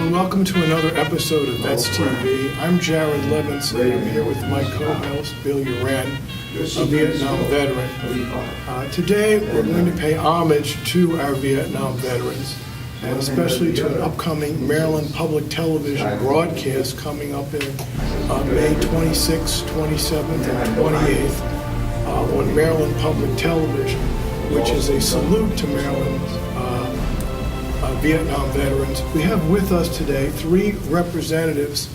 and welcome to another episode of VETS TV. I'm Jared Levinson, and I'm here with my co-host, Bill Uran, a Vietnam veteran. Today, we're going to pay homage to our Vietnam veterans, and especially to an upcoming Maryland Public Television broadcast coming up in May 26th, 27th, and 28th on Maryland Public Television, which is a salute to Maryland's Vietnam veterans. We have with us today three representatives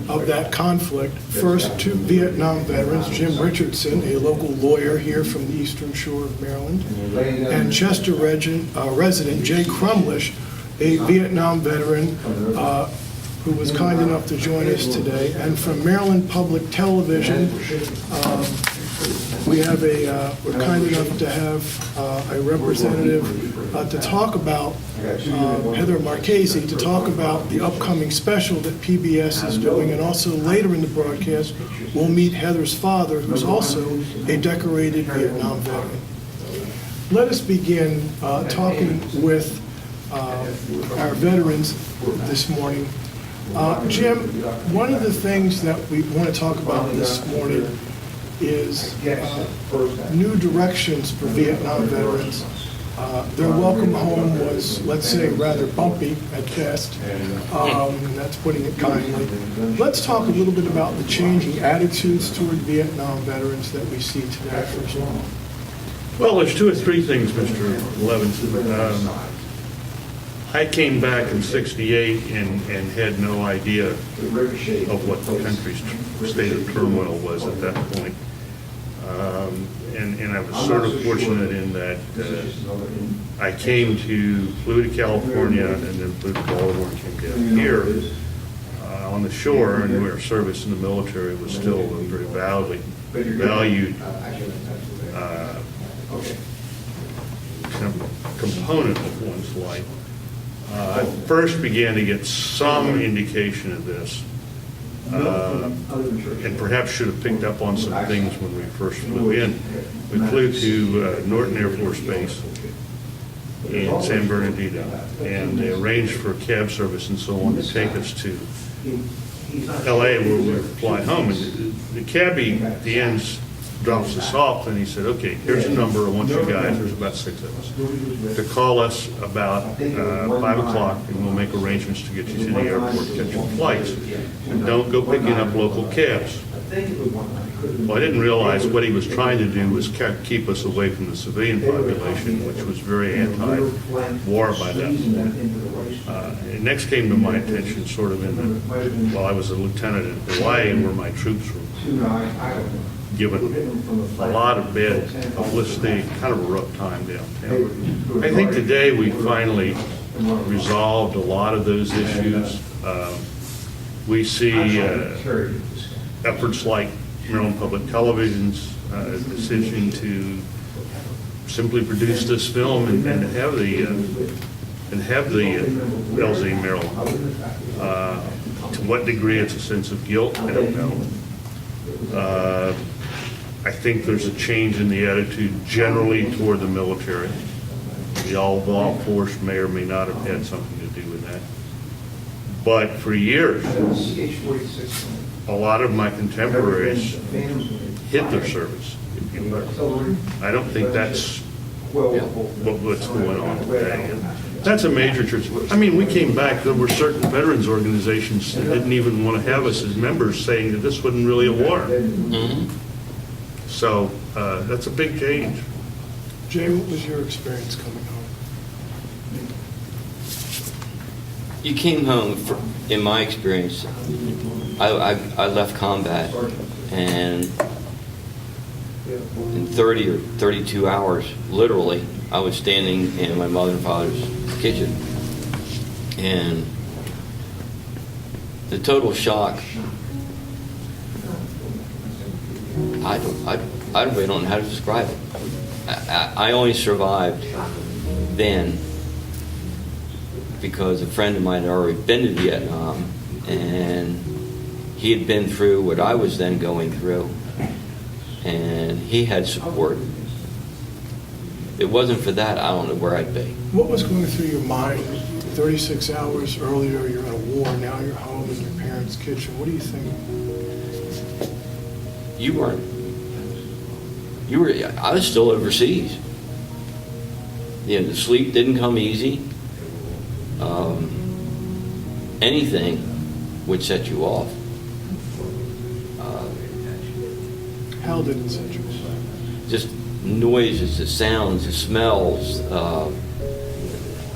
of that conflict. First, two Vietnam veterans, Jim Richardson, a local lawyer here from the Eastern Shore of Maryland, and Chester resident Jay Crumlish, a Vietnam veteran who was kind enough to join us today. And from Maryland Public Television, we're kind enough to have a representative to talk about, Heather Marchese, to talk about the upcoming special that PBS is doing, and also later in the broadcast, we'll meet Heather's father, who's also a decorated Vietnam veteran. Let us begin talking with our veterans this morning. Jim, one of the things that we want to talk about this morning is new directions for Vietnam veterans. Their welcome home was, let's say, rather bumpy at best. That's putting it kindly. Let's talk a little bit about the changing attitudes toward Vietnam veterans that we see today, first of all. Well, there's two or three things, Mr. Levinson. I came back in '68 and had no idea of what the country's state of turmoil was at that point. And I was sort of fortunate in that I flew to California and then flew to Baltimore and came down here on the shore, and where service in the military was still a very valued component of one's life. I first began to get some indication of this, and perhaps should have picked up on some things when we first flew in. We flew to Norton Air Force Base in San Bernardino, and they arranged for cab service and so on to take us to LA, where we would fly home. And the cabbie at the end drops us off, and he said, "Okay, here's a number. I want you guys, there's about 6 of us, to call us about 5 o'clock, and we'll make arrangements to get you to the airport, catch your flights. And don't go picking up local cabs." Well, I didn't realize what he was trying to do was keep us away from the civilian population, which was very anti-war by that point. It next came to my attention sort of while I was a lieutenant in Hawaii, where my troops were given a lot of bad publicity, kind of a rough time downtown. I think today we finally resolved a lot of those issues. We see efforts like Maryland Public Television's decision to simply produce this film and have the LZ Maryland. To what degree it's a sense of guilt, I don't know. I think there's a change in the attitude generally toward the military. The all-law force may or may not have had something to do with that. But for years, a lot of my contemporaries hid their service. I don't think that's what's going on today. And that's a major church. I mean, we came back, there were certain veterans organizations that didn't even want to have us as members, saying that this wasn't really a war. Mm-hmm. So that's a big change. Jay, what was your experience coming home? You came home, in my experience, I left combat, and in 30 or 32 hours, literally, I was standing in my mother and father's kitchen. And the total shock, I really don't know how to describe it. I only survived then because a friend of mine had already been to Vietnam, and he had been through what I was then going through, and he had support. If it wasn't for that, I don't know where I'd be. What was going through your mind 36 hours earlier, you're in a war, now you're home in your parents' kitchen. What do you think? I was still overseas. You know, the sleep didn't come easy. Anything would set you off. How did it set you off? Just noises, the sounds, the smells,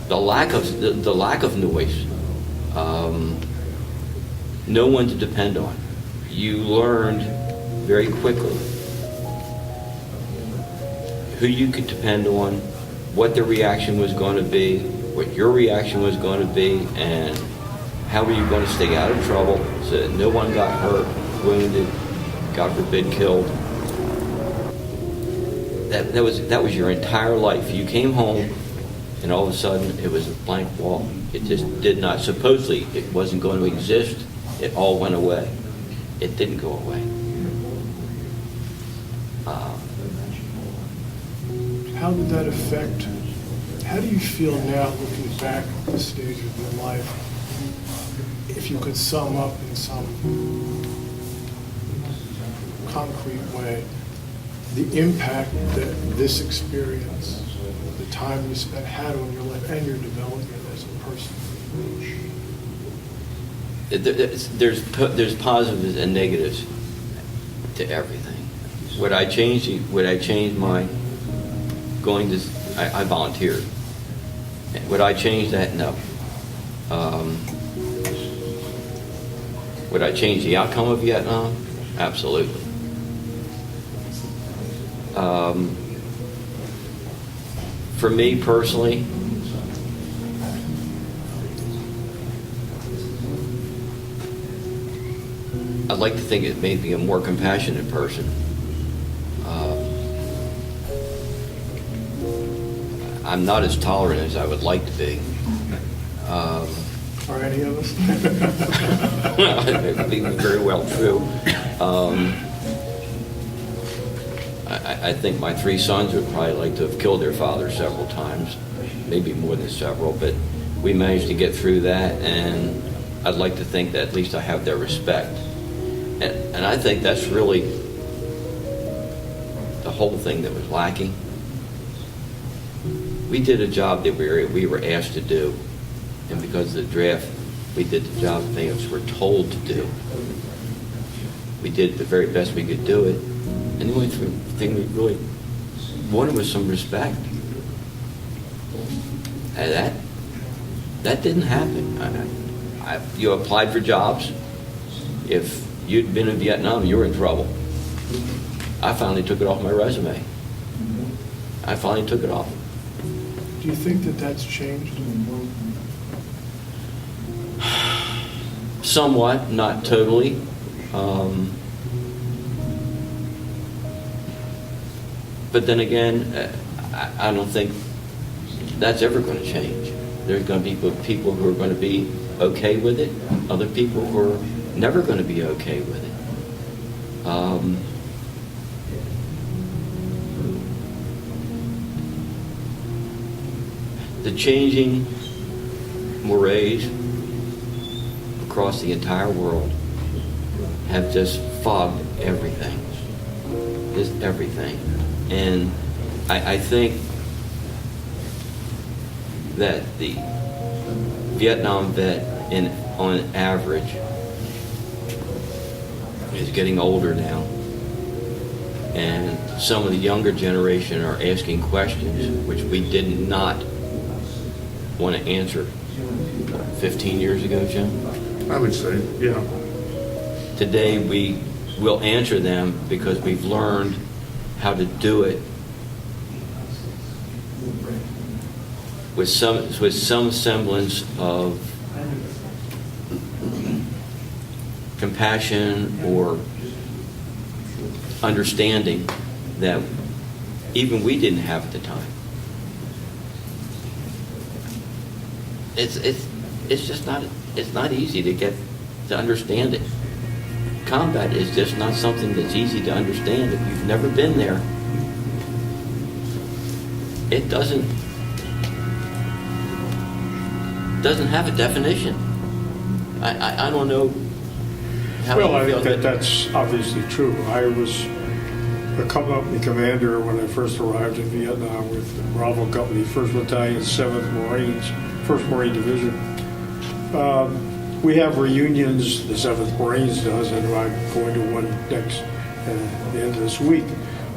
the lack of noise. No one to depend on. You learned very quickly who you could depend on, what the reaction was going to be, what your reaction was going to be, and how were you going to stay out of trouble so that no one got hurt, wounded, God forbid, killed. That was your entire life. You came home, and all of a sudden it was a blank wall. It just did not. Supposedly it wasn't going to exist. It all went away. It didn't go away. How did that affect, how do you feel now looking back at this stage of your life, if you could sum up in some concrete way the impact that this experience, the time you spent, had on your life and your development as a person? There's positives and negatives to everything. Would I change my going to? I volunteered. Would I change that? No. Would I change the outcome of Vietnam? Absolutely. For me personally, I'd like to think it made me a more compassionate person. I'm not as tolerant as I would like to be. Are any of us? It would be very well true. I think my 3 sons would probably like to have killed their father several times, maybe more than several, but we managed to get through that, and I'd like to think that at least I have their respect. And I think that's really the whole thing that was lacking. We did a job that we were asked to do, and because of the draft, we did the job things were told to do. We did the very best we could do it, and the only thing we really wanted was some respect. And that didn't happen. You applied for jobs. If you'd been in Vietnam, you were in trouble. I finally took it off my resume. I finally took it off. Do you think that that's changed? Somewhat, not totally. But then again, I don't think that's ever going to change. There's going to be people who are going to be okay with it, other people who are never going to be okay with it. The changing mores across the entire world have just fogged everything. Just everything. And I think that the Vietnam vet, on average, is getting older now. And some of the younger generation are asking questions which we did not want to answer 15 years ago, Jim? I would say, yeah. Today we will answer them because we've learned how to do it with some semblance of compassion or understanding that even we didn't have at the time. It's just not easy to understand it. Combat is just not something that's easy to understand if you've never been there. doesn't have a definition. I don't know how Well, you I feel think that's obviously true. I was a company commander when I first arrived in Vietnam with the Bravo Company, 1st Battalion, 7th Marines, 1st Marine Division. We have reunions, the 7th Marines does, and I'm going to one next at the end of this week.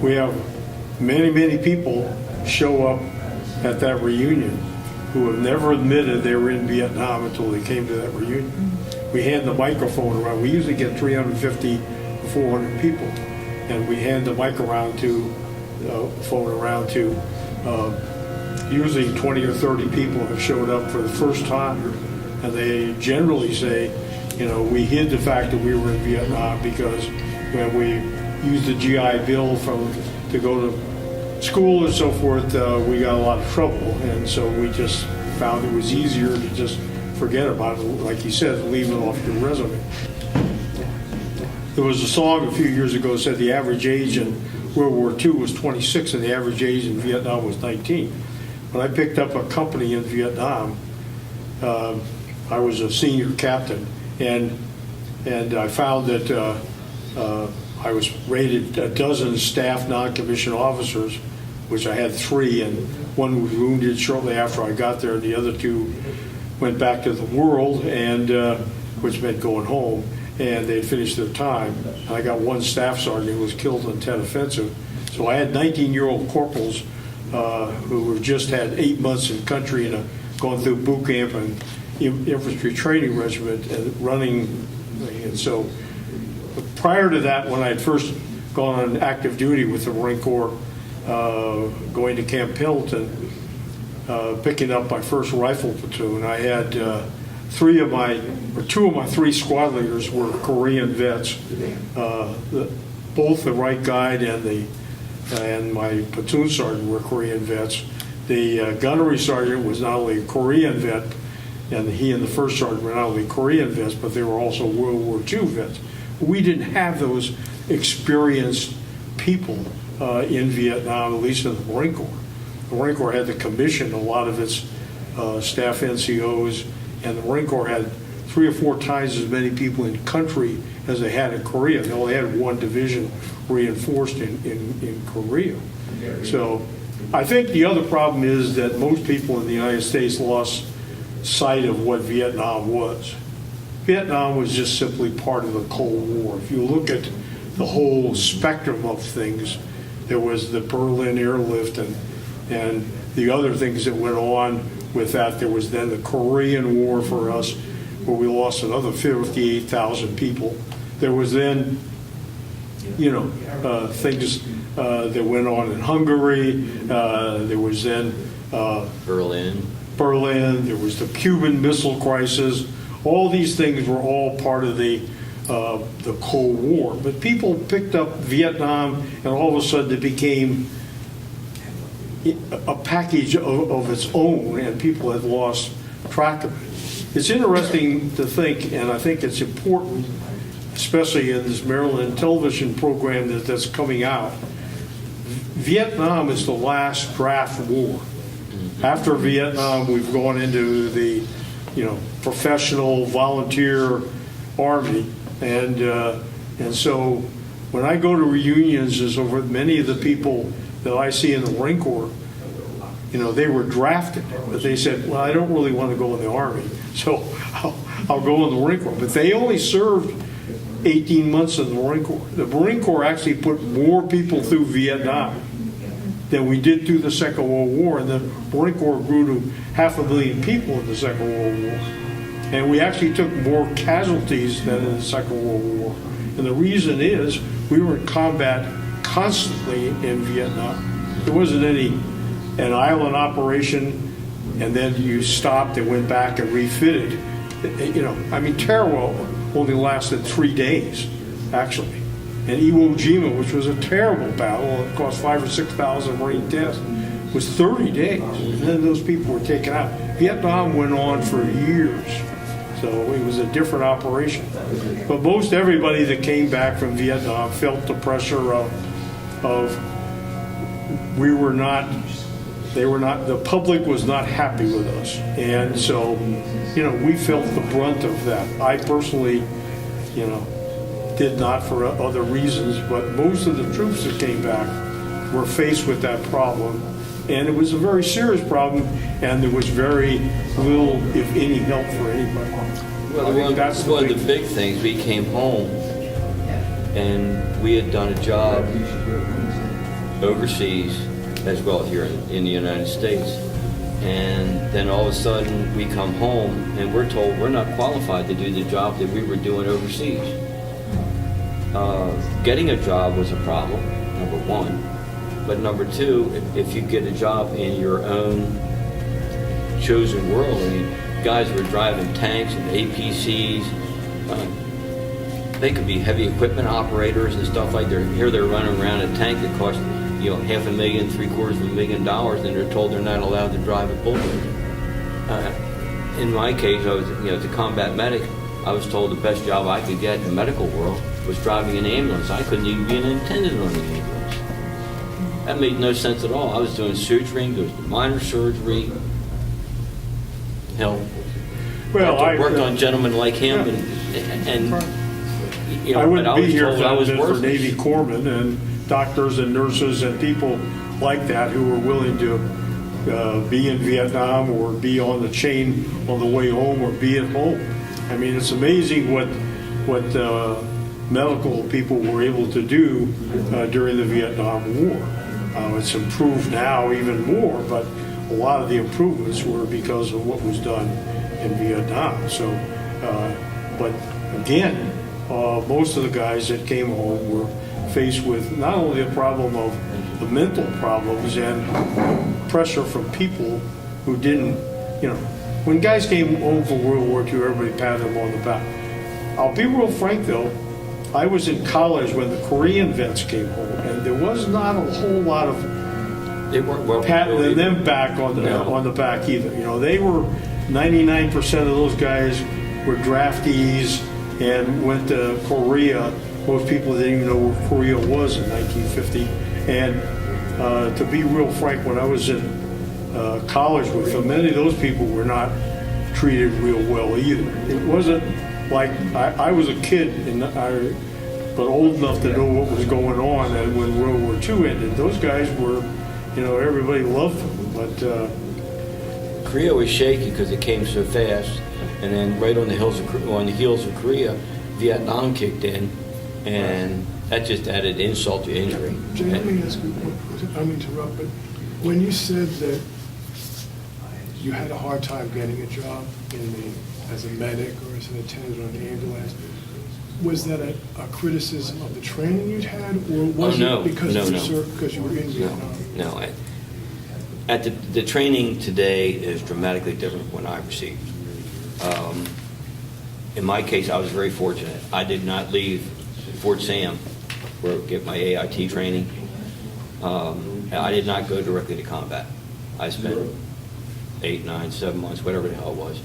We have many, many people show up at that reunion who have never admitted they were in Vietnam until they came to that reunion. We hand the microphone around. We usually get 350 to 400 people, and we hand the mic around to, phone around to, usually 20 or 30 people have showed up for the first time, and they generally say, you know, we hid the fact that we were in Vietnam because when we used the GI Bill to go to school and so forth, we got a lot of trouble, and so we just found it was easier to just forget about it, like he said, leave it off your resume. There was a song a few years ago that said the average age in World War II was 26 and the average age in Vietnam was 19. When I picked up a company in Vietnam, I was a senior captain, and I found that I was rated a dozen staff non-commissioned officers, which I had 3, and one was wounded shortly after I got there, and the other 2 went back to the world, and which meant going home, and they had finished their time. I got 1 staff sergeant who was killed in Tet Offensive. So I had 19-year-old corporals who were just had 8 months in country and going through boot camp and infantry training regiment and running. And so prior to that, when I had first gone on active duty with the Marine Corps, going to Camp Pendleton, picking up my first rifle platoon, I had 2 of my 3 squad leaders were Korean vets. Both the right guide and my platoon sergeant were Korean vets. The gunnery sergeant was not only a Korean vet, and he and the first sergeant were not only Korean vets, but they were also World War II vets. We didn't have those experienced people in Vietnam, at least in the Marine Corps. The Marine Corps had to commission a lot of its staff NCOs, and the Marine Corps had 3 or 4 times as many people in country as they had in Korea. They only had 1 division reinforced in Korea. So I think the other problem is that most people in the United States lost sight of what Vietnam was. Vietnam was just simply part of the Cold War. If you look at the whole spectrum of things, there was the Berlin airlift and the other things that went on with that. There was then the Korean War for us, where we lost another 58,000 people. There was then, things that went on in Hungary. There was then Berlin. There was the Cuban Missile Crisis. All these things were all part of the Cold War. But people picked up Vietnam, and all of a sudden it became a package of its own, and people had lost track of it. It's interesting to think, and I think it's important, especially in this Maryland television program that's coming out. Vietnam is the last draft war. After Vietnam, we've gone into the, professional volunteer army, and so when I go to reunions, as over many of the people that I see in the Marine Corps, they were drafted, but they said, well, I don't really want to go in the Army, so I'll go in the Marine Corps. But they only served 18 months in the Marine Corps. The Marine Corps actually put more people through Vietnam than we did through the Second World War, and the Marine Corps grew to 500,000 people in the Second World War. And we actually took more casualties than in the Second World War. And the reason is we were in combat constantly in Vietnam. There wasn't an island operation, and then you stopped and went back and refitted. Teruel only lasted 3 days, actually. And Iwo Jima, which was a terrible battle, it cost 5,000 or 6,000 Marine deaths, was 30 days. And then those people were taken out. Vietnam went on for years, so it was a different operation. But most everybody that came back from Vietnam felt the pressure of we were not the public was not happy with us. And so, we felt the brunt of that. I personally, did not for other reasons, but most of the troops that came back were faced with that problem. And it was a very serious problem, and there was very little, if any, help for anybody. Well, one of the big things, we came home and we had done a job overseas as well here in the United States. And then all of a sudden we come home and we're told we're not qualified to do the job that we were doing overseas. Getting a job was a problem, number one. But number two, if you get a job in your own chosen world, I mean, guys were driving tanks and APCs. They could be heavy equipment operators and stuff like that. Here they're running around a tank that costs, $500,000, $750,000, and they're told they're not allowed to drive a bulldozer. In my case, I was, as a combat medic, I was told the best job I could get in the medical world was driving an ambulance. I couldn't even be an attendant on the ambulance. That made no sense at all. I was doing suturing, there was minor surgery. Hell, I worked on gentlemen like him, and I wouldn't but be here I was for worthless. Navy corpsmen and doctors and nurses and people like that who were willing to be in Vietnam or be on the chain on the way home or be at home. I mean, it's amazing what medical people were able to do during the Vietnam War. It's improved now even more, but a lot of the improvements were because of what was done in Vietnam. So, but again, most of the guys that came home were faced with not only a problem of the mental problems and pressure from people who didn't, when guys came home from World War II, everybody patted them on the back. I'll be real frank though, I was in college when the Korean vets came home, and there was not a whole lot of They weren't well patting them back on the back either. They were 99% of those guys were draftees and went to Korea. Most people didn't even know where Korea was in 1950. And to be real frank, when I was in college with them, many of those people were not treated real well either. It wasn't like I was a kid, but old enough to know what was going on. And when World War II ended, those guys were, everybody loved them. But Korea was shaky because it came so fast, and then right on the heels of Korea, Vietnam kicked in, and that just added insult to injury. Jay, let me ask you, I don't mean to interrupt, but when you said that you had a hard time getting a job as a medic or as an attendant on the ambulance, was that a criticism of the training you'd had, or was it because you were in Vietnam? No. At the training today is dramatically different from when I received. In my case, I was very fortunate. I did not leave Fort Sam to get my AIT training. I did not go directly to combat. I spent 8, 9, 7 months, whatever the hell it was,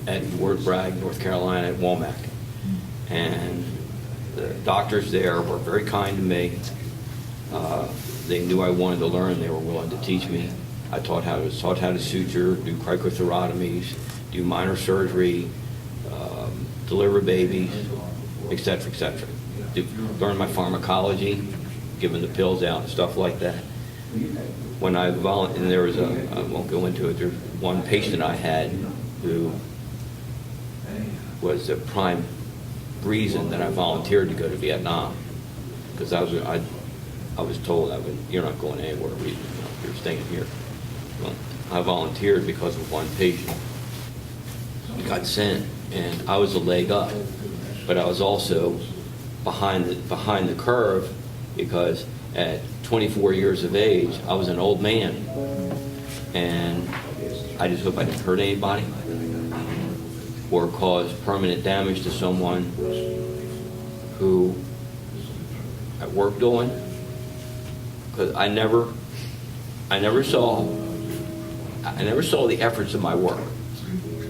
at Fort Bragg, North Carolina, at Womack. And the doctors there were very kind to me. They knew I wanted to learn. They were willing to teach me. I taught how to suture, do cricothyrotomies, do minor surgery, deliver babies, etc., etc. Learn my pharmacology, giving the pills out and stuff like that. When I and there was I won't go into it. There's one patient I had who was the prime reason that I volunteered to go to Vietnam, because I was told you're not going anywhere. You're staying here. Well, I volunteered because of one patient. He got sent, and I was a leg up, but I was also behind the curve, because at 24 years of age, I was an old man, and I just hope I didn't hurt anybody or cause permanent damage to someone who I worked on, because I never saw the efforts of my work.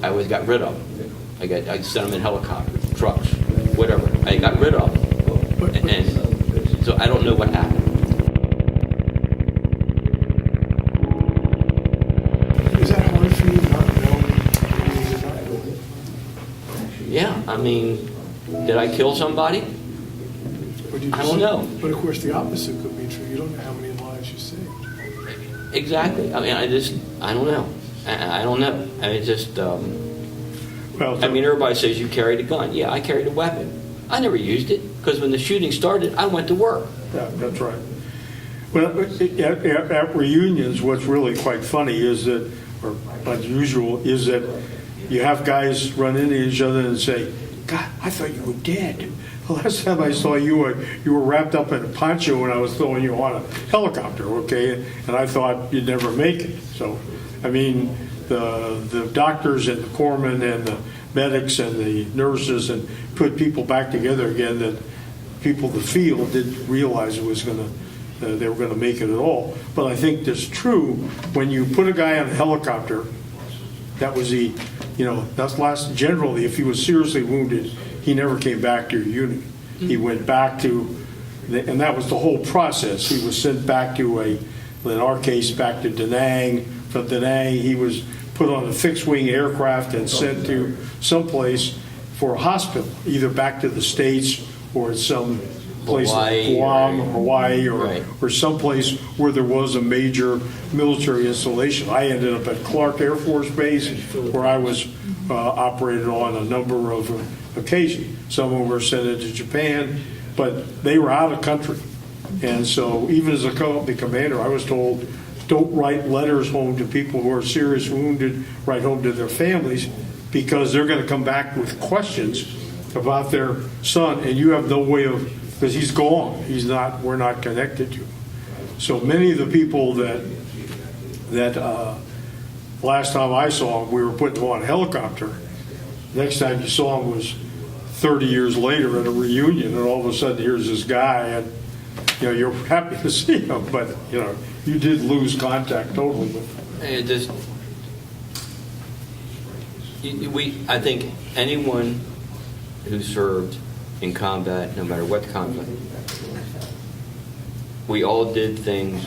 I always got rid of them. I sent them in helicopters, trucks, whatever. I got rid of them, and so I don't know what happened. I mean, did I kill somebody? But you I just- don't know. But of course, the opposite could be true. You don't know how many lives you saved. Exactly. I mean, I don't know. I don't know. I mean, just, Well, I mean, everybody says you carried a gun. Yeah, I carried a weapon. I never used it because when the shooting started, I went to work. yeah, that's right. Well, at reunions, what's really quite funny is that, or unusual, is that you have guys run into each other and say, "God, I thought you were dead. The last time I saw you were wrapped up in a poncho when I was throwing you on a helicopter, okay? And I thought you'd never make it." So, I mean, the doctors and the corpsmen and the medics and the nurses and put people back together again that people in the field didn't realize it was going to, they were going to make it at all. But I think that's true. When you put a guy on a helicopter, that was the, that's last, generally, if he was seriously wounded, he never came back to your unit. He went back to, and that was the whole process. He was sent back to in our case, back to Da Nang. From Da Nang, he was put on a fixed-wing aircraft and sent to someplace for a hospital, either back to the States or some place like Hawaii, Guam or right. Hawaii Right. or someplace where there was a major military installation. I ended up at Clark Air Force Base where I was operated on a number of occasions. Some of them were sent into Japan, but they were out of country. And so even as a company commander, I was told, don't write letters home to people who are seriously wounded, write home to their families, because they're going to come back with questions about their son, and you have no way of, because he's gone. We're not connected to him. So many of the people that last time I saw him, we were putting him on a helicopter. Next time you saw him was 30 years later at a reunion, and all of a sudden here's this guy, and you're happy to see him, but you did lose contact totally with him. It just, I think anyone who served in combat, no matter what conflict, we all did things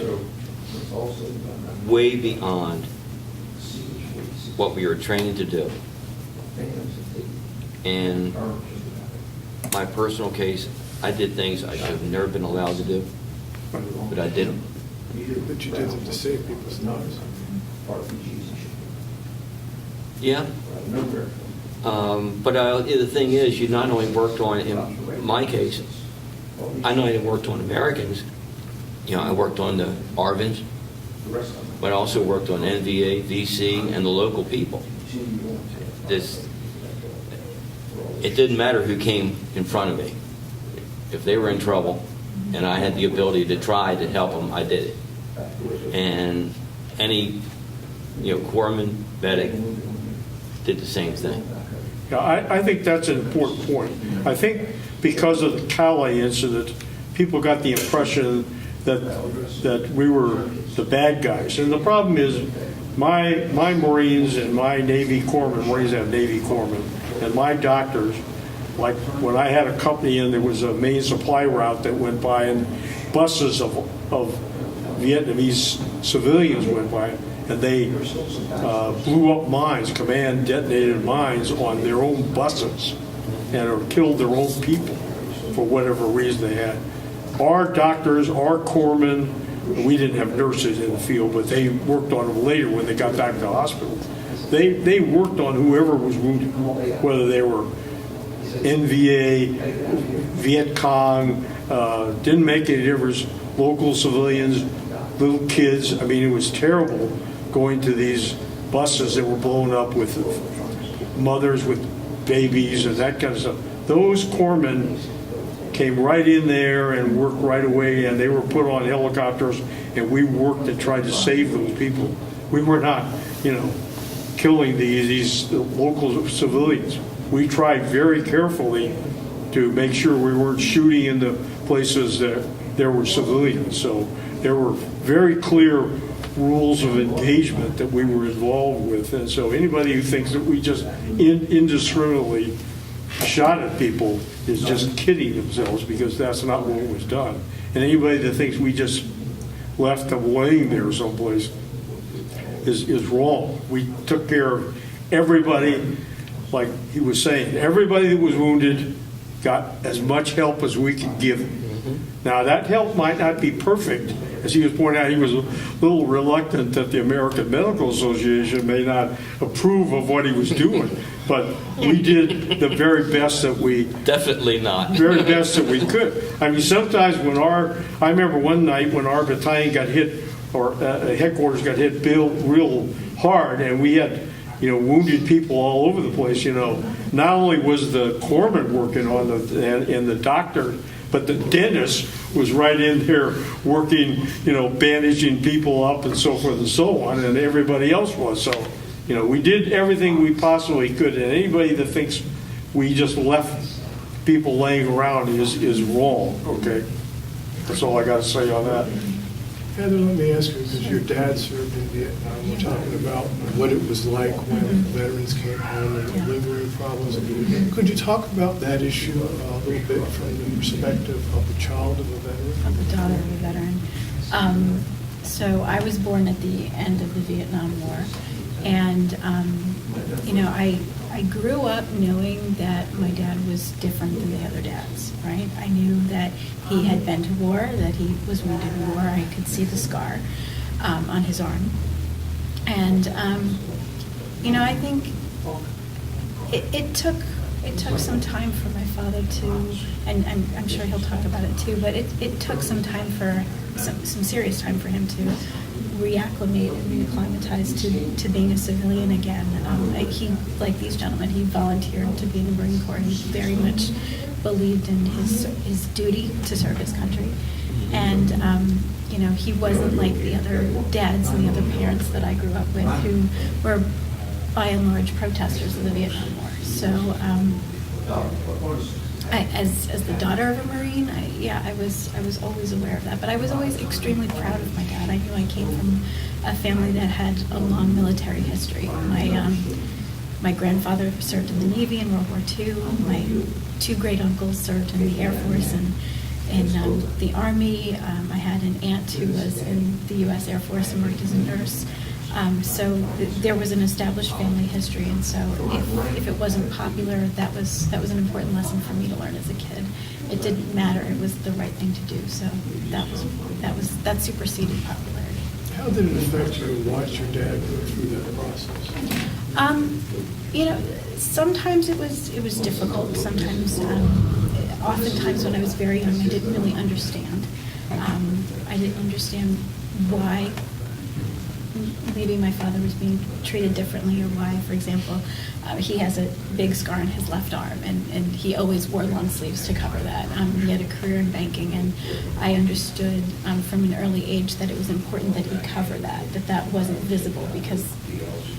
way beyond what we were trained to do. In my personal case, I did things I should have never been allowed to do, but I did them. But you did them to save people's lives. Yeah. But the thing is, you not only worked on, in my case, I not only worked on Americans, I worked on the ARVNs, but I also worked on NVA, VC, and the local people. It didn't matter who came in front of me. If they were in trouble and I had the ability to try to help them, I did it. And any, corpsman, medic did the same thing. Yeah, I think that's an important point. I think because of the Calais incident, people got the impression that we were the bad guys. And the problem is my Marines and my Navy corpsmen, Marines have Navy corpsmen, and my doctors, like when I had a company and there was a main supply route that went by and buses of Vietnamese civilians went by, and they blew up mines, command detonated mines on their own buses or killed their own people for whatever reason they had. Our doctors, our corpsmen, we didn't have nurses in the field, but they worked on them later when they got back to the hospital. They worked on whoever was wounded, whether they were NVA, Viet Cong, didn't make any difference, local civilians, little kids. I mean, it was terrible going to these buses that were blown up with mothers with babies and that kind of stuff. Those corpsmen came right in there and worked right away, and they were put on helicopters, and we worked to try to save those people. We were not, killing these local civilians. We tried very carefully to make sure we weren't shooting into places that there were civilians. So there were very clear rules of engagement that we were involved with. And so anybody who thinks that we just indiscriminately shot at people is just kidding themselves, because that's not what was done. And anybody that thinks we just left them laying there someplace is wrong. We took care of everybody. like he was saying, everybody that was wounded got as much help as we could give them. Now, that help might not be perfect. As he was pointing out, he was a little reluctant that the American Medical Association may not approve of what he was doing, but we did the very best that we Definitely not. very best that we could. I mean, sometimes when I remember one night when our battalion got hit, or headquarters got hit real hard, and we had, wounded people all over the place, Not only was the corpsman working on and the doctor, but the dentist was right in there working, bandaging people up and so forth and so on, and everybody else was. So, we did everything we possibly could, and anybody that thinks we just left people laying around is wrong, okay? That's all I got to say on that. Heather, let me ask you, because your dad served in Vietnam, we're talking about what it was like when veterans came home and the lingering problems. Could you talk about that issue a little bit from the perspective of the child of a veteran? Of the daughter of a veteran. So I was born at the end of the Vietnam War, and I grew up knowing that my dad was different than the other dads, right? I knew that he had been to war, that he was wounded in war. I could see the scar on his arm. And, I think it took some time for my father to, and I'm sure he'll talk about it too, but it took some time for, some serious time for him to reacclimate and reacclimatize to being a civilian again. He, like these gentlemen, he volunteered to be in the Marine Corps. He very much believed in his duty to serve his country. And, he wasn't like the other dads and the other parents that I grew up with who were, by and large, protesters of the Vietnam War. So, as the daughter of a Marine, I was always aware of that. But I was always extremely proud of my dad. I knew I came from a family that had a long military history. My grandfather served in the Navy in World War II. My two great uncles served in the Air Force and in the Army. I had an aunt who was in the U.S. Air Force and worked as a nurse. So there was an established family history, and so if it wasn't popular, that was an important lesson for me to learn as a kid. It didn't matter; it was the right thing to do. So that superseded popularity. How did it affect you to watch your dad go through that process? Sometimes it was difficult. Sometimes, oftentimes when I was very young, I didn't really understand. I didn't understand why maybe my father was being treated differently, or why, for example, he has a big scar on his left arm, and he always wore long sleeves to cover that. He had a career in banking, and I understood from an early age that it was important that he cover that wasn't visible, because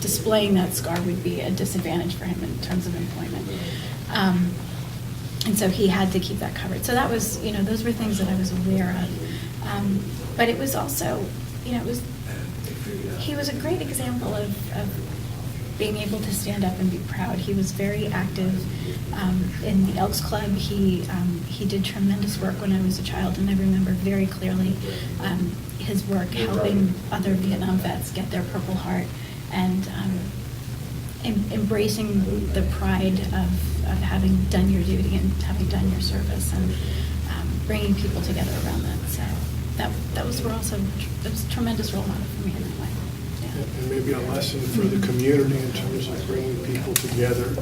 displaying that scar would be a disadvantage for him in terms of employment. And so he had to keep that covered. So that was, those were things that I was aware of. But it was also, he was a great example of being able to stand up and be proud. He was very active in the Elks Club. He did tremendous work when I was a child, and I remember very clearly his work helping other Vietnam vets get their Purple Heart, and embracing the pride of having done your duty and having done your service, and bringing people together around that. So that was a tremendous role model for me in that way. And maybe a lesson for the community in terms of bringing people together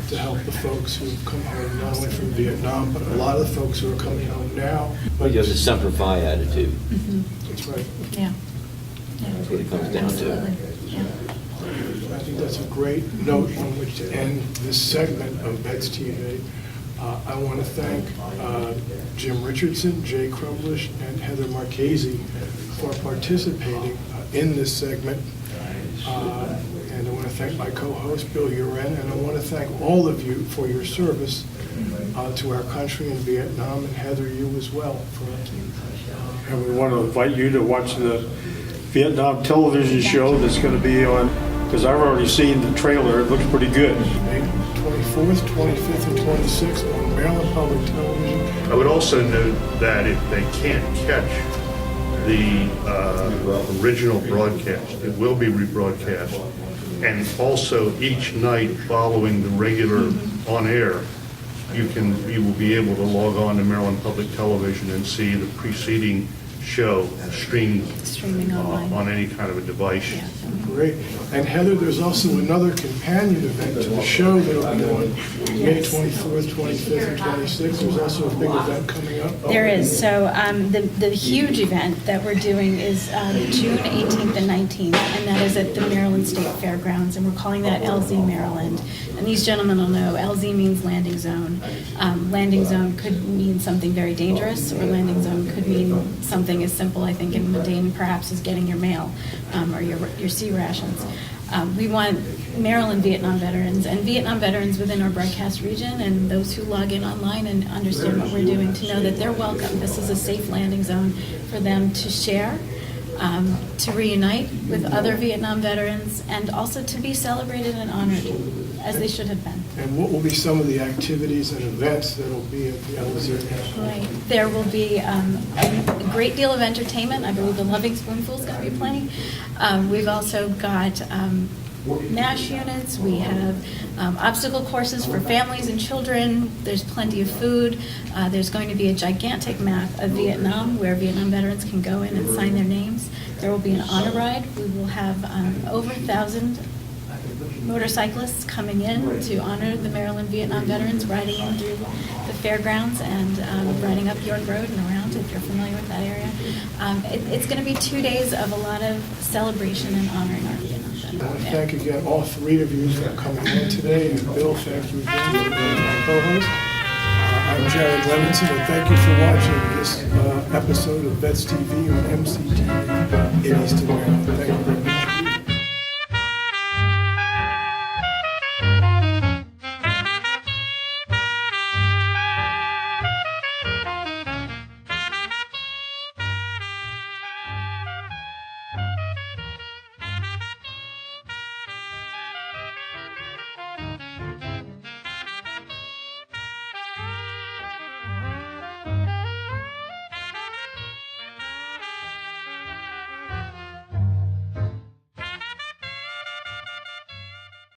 to help the folks who come home, not only from Vietnam, but a lot of the folks who are coming home now. But you have the Semper Fi attitude. That's right. Yeah. That's what it comes down to. Yeah. I think that's a great note on which to end this segment of VETS TV. I want to thank Jim Richardson, Jay Crumblish, and Heather Marchese for participating in this segment. And I want to thank my co-host, Bill Uren, and I want to thank all of you for your service to our country in Vietnam, and Heather, you as well. And we want to invite you to watch the Vietnam television show that's going to be on, because I've already seen the trailer. It looks pretty good. May 24th, 25th, and 26th on Maryland Public Television. I would also note that if they can't catch the original broadcast, it will be rebroadcast And also, each night following the regular on-air, you will be able to log on to Maryland Public Television and see the preceding show streamed Streaming online. on any kind of a device. Yeah. Great. And Heather, there's also another companion event to the show that'll be on May 24th, 25th, and 26th. There's also a big event coming up. There is. So the huge event that we're doing is June 18th and 19th, and that is at the Maryland State Fairgrounds, and we're calling that LZ Maryland. And these gentlemen will know LZ means landing zone. Landing zone could mean something very dangerous, or landing zone could mean something as simple, I think, and mundane perhaps as getting your mail or your sea rations. We want Maryland Vietnam veterans and Vietnam veterans within our broadcast region and those who log in online and understand what we're doing to know that they're welcome. This is a safe landing zone for them to share, to reunite with other Vietnam veterans, and also to be celebrated and honored as they should have been. And what will be some of the activities and events that will be at the LZ? Right. There will be a great deal of entertainment. I believe the Loving Spoonful is going to be plenty. We've also got NASH units. We have obstacle courses for families and children. There's plenty of food. There's going to be a gigantic map of Vietnam where Vietnam veterans can go in and sign their names. There will be an honor ride. We will have over 1,000 motorcyclists coming in to honor the Maryland Vietnam veterans, riding in through the fairgrounds and riding up York Road and around, if you're familiar with that area. It's going to be 2 days of a lot of celebration and honoring our Vietnam I want to veterans. thank again all three of you for coming in today. And Bill, thank you again for being my co-host. I'm Jared Levinson, and thank you for watching this episode of VETS TV on MCTV in Eastern Maryland. Thank you.